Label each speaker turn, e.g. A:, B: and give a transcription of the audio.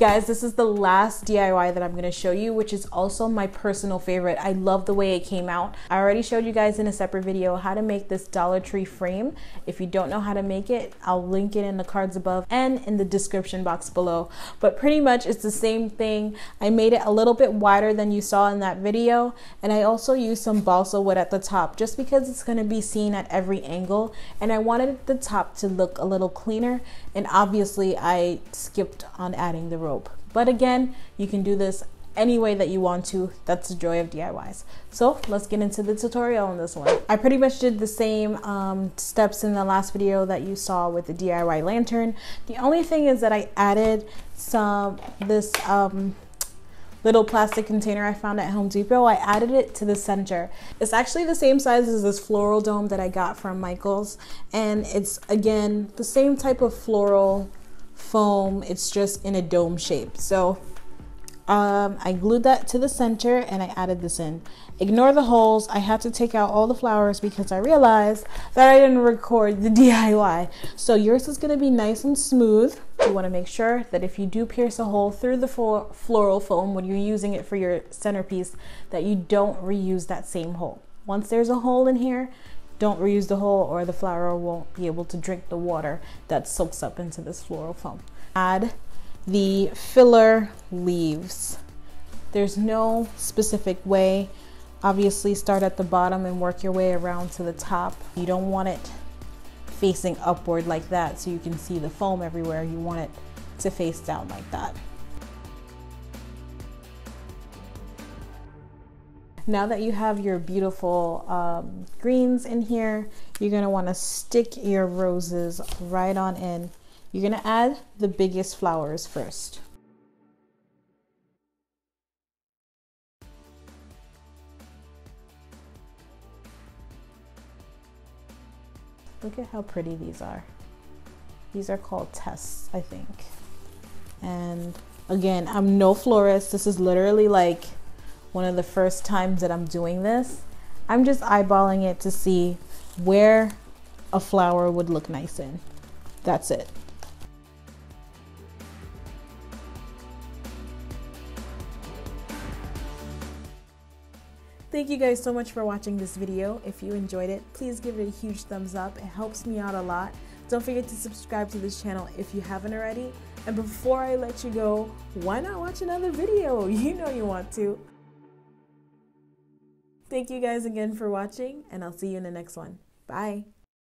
A: Guys, this is the last DIY that I'm going to show you, which is also my personal favorite. I love the way it came out. I already showed you guys in a separate video how to make this Dollar Tree frame. If you don't know how to make it, I'll link it in the cards above and in the description box below. But pretty much it's the same thing. I made it a little bit wider than you saw in that video, and I also used some balsa wood at the top just because it's going to be seen at every angle, and I wanted the top to look a little cleaner, and obviously I skipped on adding the rope. But again, you can do this any way that you want to. That's the joy of DIYs. So let's get into the tutorial on this one. I pretty much did the same steps in the last video that you saw with the DIY lantern. The only thing is that I added this little plastic container I found at Home Depot. I added it to the center. It's actually the same size as this floral dome that I got from Michael's, and it's again the same type of floral foam. It's just in a dome shape. So I glued that to the center and I added this in. Ignore the holes. I had to take out all the flowers because I realized that I didn't record the DIY. So yours is going to be nice and smooth. You want to make sure that if you do pierce a hole through the floral foam when you're using it for your centerpiece, that you don't reuse that same hole. Once there's a hole in here, don't reuse the hole or the flower won't be able to drink the water that soaks up into this floral foam. Add the filler leaves. There's no specific way. Obviously start at the bottom and work your way around to the top. You don't want it facing upward like that so you can see the foam everywhere. You want it to face down like that. Now that you have your beautiful greens in here, you're going to want to stick your roses right on in. You're going to add the biggest flowers first. Look at how pretty these are. These are called tests, I think. And again, I'm no florist. This is literally like one of the first times that I'm doing this. I'm just eyeballing it to see where a flower would look nice in. That's it. Thank you guys so much for watching this video. If you enjoyed it, please give it a huge thumbs up. It helps me out a lot. Don't forget to subscribe to this channel if you haven't already. And before I let you go, why not watch another video? You know you want to. Thank you guys again for watching, and I'll see you in the next one. Bye.